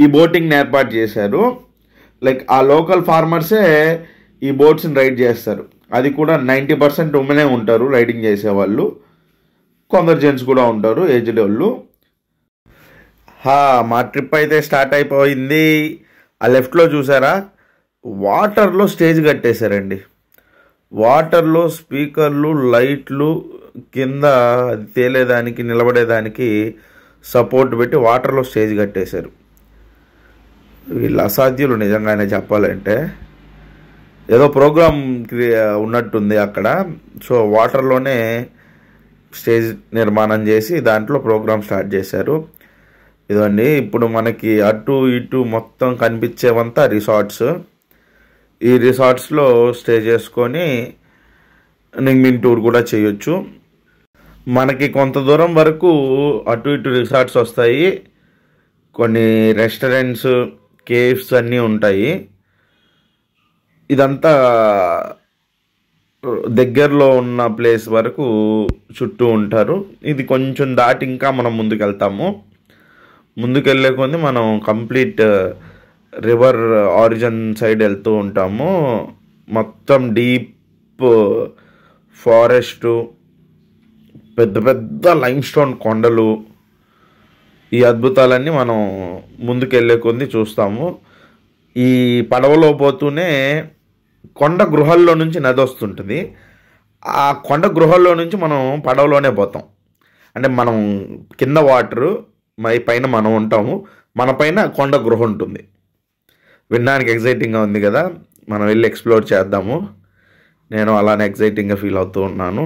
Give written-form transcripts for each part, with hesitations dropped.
ఈ బోటింగ్ని ఏర్పాటు చేశారు. లైక్ ఆ లోకల్ ఫార్మర్సే ఈ బోట్స్ని రైడ్ చేస్తారు. అది కూడా 90% ఉమెనే ఉంటారు రైడింగ్ చేసేవాళ్ళు. కొందరు జెంట్స్ కూడా ఉంటారు, ఏజ్డ్ వాళ్ళు. మా ట్రిప్ అయితే స్టార్ట్ అయిపోయింది. ఆ లెఫ్ట్లో చూసారా, వాటర్లో స్టేజ్ కట్టేశారండి. వాటర్లో స్పీకర్లు, లైట్లు, కింద అది తేలేదానికి నిలబడేదానికి సపోర్ట్ పెట్టి వాటర్లో స్టేజ్ కట్టేశారు. వీళ్ళు అసాధ్యులు నిజంగానే చెప్పాలంటే. ఏదో ప్రోగ్రామ్ ఉన్నట్టుంది అక్కడ. సో వాటర్లోనే స్టేజ్ నిర్మాణం చేసి దాంట్లో ప్రోగ్రామ్ స్టార్ట్ చేశారు. ఇదండి ఇప్పుడు మనకి అటు ఇటు మొత్తం కనిపించేవంతా రిసార్ట్స్. ఈ రిసార్ట్స్లో స్టే చేసుకొని నింగిన్ టూర్ కూడా చేయొచ్చు. మనకి కొంత దూరం వరకు అటు ఇటు రిసార్ట్స్ వస్తాయి, కొన్ని రెస్టారెంట్స్, కేవ్స్ అన్నీ ఉంటాయి. ఇదంతా దగ్గరలో ఉన్న ప్లేస్ వరకు చుట్టూ ఉంటారు. ఇది కొంచెం దాటి ఇంకా మనం ముందుకెళ్తాము. ముందుకెళ్ళే కొద్ది మనం కంప్లీట్ రివర్ ఆరిజిన్ సైడ్ వెళ్తూ ఉంటాము. మొత్తం డీప్ ఫారెస్టు, పెద్ద పెద్ద లైమ్ స్టోన్ కొండలు, ఈ అద్భుతాలన్నీ మనం ముందుకెళ్ళే కొద్ది చూస్తాము. ఈ పడవలో పోతూనే కొండ గృహాల్లో నుంచి నది వస్తుంటుంది. ఆ కొండ గృహాల్లో నుంచి మనం పడవలోనే పోతాం. అంటే మనం కింద వాటరు, పైన మనం ఉంటాము, మన పైన కొండ గృహ ఉంటుంది. వినడానికి ఎగ్జైటింగ్గా ఉంది కదా, మనం వెళ్ళి ఎక్స్ప్లోర్ చేద్దాము. నేను అలానే ఎగ్జైటింగ్గా ఫీల్ అవుతూ ఉన్నాను.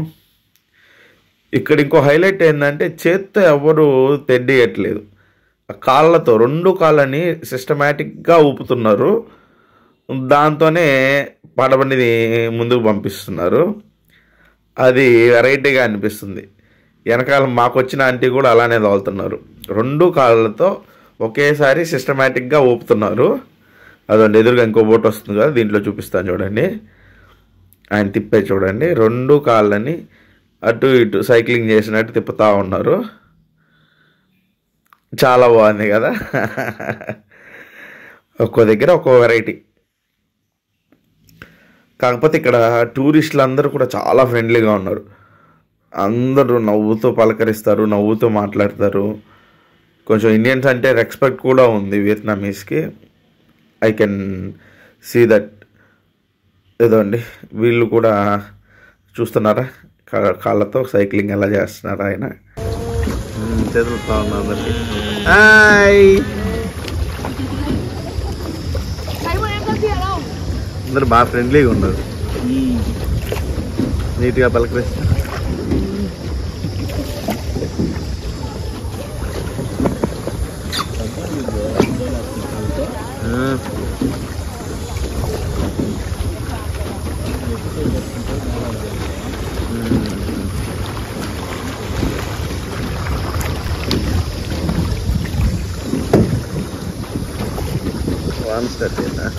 ఇక్కడ ఇంకో హైలైట్ ఏంటంటే చేత్తో ఎవరు తెడ్డియట్లేదు, కాళ్ళతో 2 కాళ్ళని సిస్టమేటిక్గా ఊపుతున్నారు. దాంతోనే పడవని ముందుకు పంపిస్తున్నారు. అది వెరైటీగా అనిపిస్తుంది. వెనకాల మాకు వచ్చిన ఆంటీ కూడా అలానే తోలుతున్నారు. 2 కాళ్ళతో ఒకేసారి సిస్టమేటిక్గా ఊపుతున్నారు. అదండి ఎదురుగా ఇంకో బోట్ వస్తుంది కదా, దీంట్లో చూపిస్తాను చూడండి. ఆయన తిప్పే చూడండి, 2 కాళ్ళని అటు ఇటు సైక్లింగ్ చేసినట్టు తిప్పుతూ ఉన్నారు. చాలా బాగుంది కదా. ఒక్కో దగ్గర ఒక్కో వెరైటీ. కాకపోతే ఇక్కడ టూరిస్టులు అందరూ కూడా చాలా ఫ్రెండ్లీగా ఉన్నారు. అందరూ నవ్వుతూ పలకరిస్తారు, నవ్వుతూ మాట్లాడతారు. కొంచెం ఇండియన్స్ అంటే రెస్పెక్ట్ కూడా ఉంది వియత్నామీస్కి. I can see that. ఏదో అండి వీళ్ళు కూడా చూస్తున్నారా, కాళ్ళతో సైక్లింగ్ ఎలా చేస్తున్నారా ఆయన. చదువుతా ఉన్నా అందరికి హాయ్. అందరు బాగా ఫ్రెండ్లీగా ఉన్నారు, నీట్గా పలకరిస్తారు. One step in there.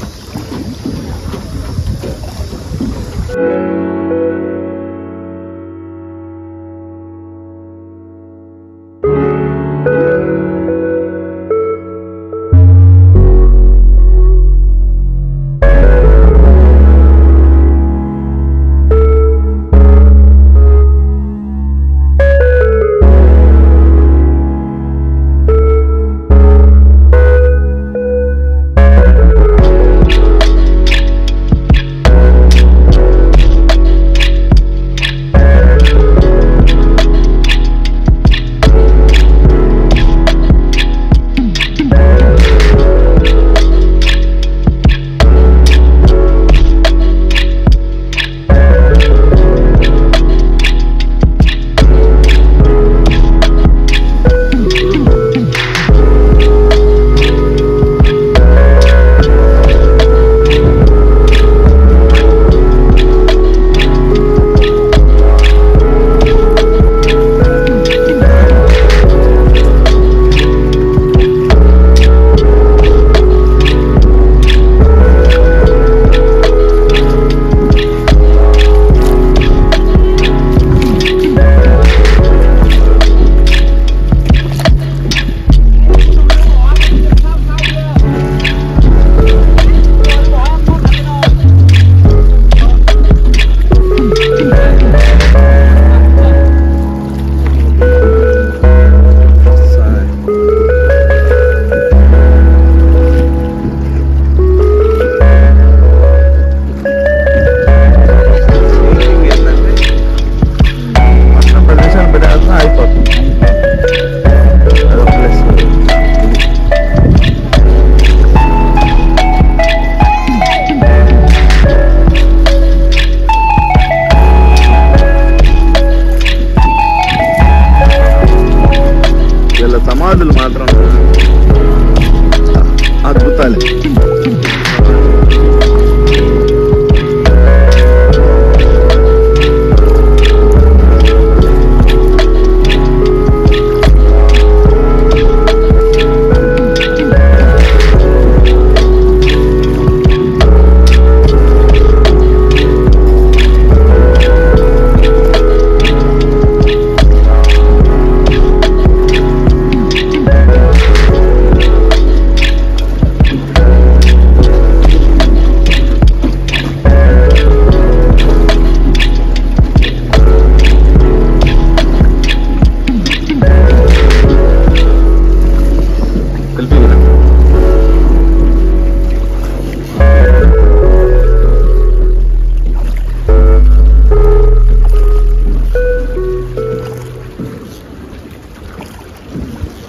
అద్భుతాలే.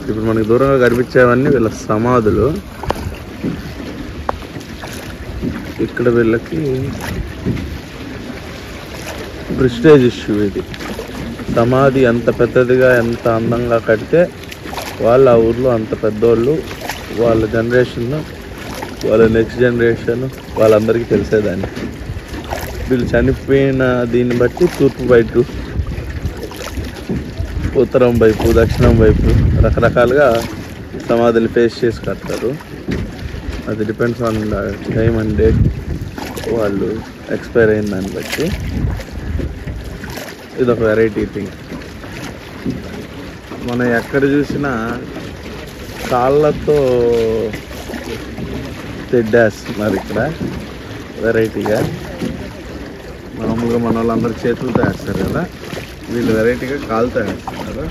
ఇప్పుడు మనకి దూరంగా కనిపించేవన్నీ వీళ్ళ సమాధులు. ఇక్కడ వీళ్ళకి ప్రెస్టేజ్ ఇష్యూ ఇది. సమాధి ఎంత పెద్దదిగా ఎంత అందంగా కడితే వాళ్ళు ఆ ఊర్లో అంత పెద్దోళ్ళు, వాళ్ళ జనరేషన్, వాళ్ళ నెక్స్ట్ జనరేషన్ వాళ్ళందరికీ తెలిసేదాన్ని. వీళ్ళు చనిపోయిన దీన్ని బట్టి తూర్పు వైపు, ఉత్తరం వైపు, దక్షిణం వైపు రకరకాలుగా సమాధులు ఫేస్ చేసి కడతారు. అది depends on time and date, వాళ్ళు ఎక్స్పైర్ అయిన దాన్ని బట్టి. ఇది ఒక వెరైటీ థింగ్. మనం ఎక్కడ చూసినా కాళ్ళతో తెడ్డేస్తున్నారు. ఇక్కడ వెరైటీగా మామూలుగా మన వాళ్ళందరూ చేతులతో వేస్తారు కదా, వీళ్ళు వెరైటీగా కాలుతో వేస్తున్నారు.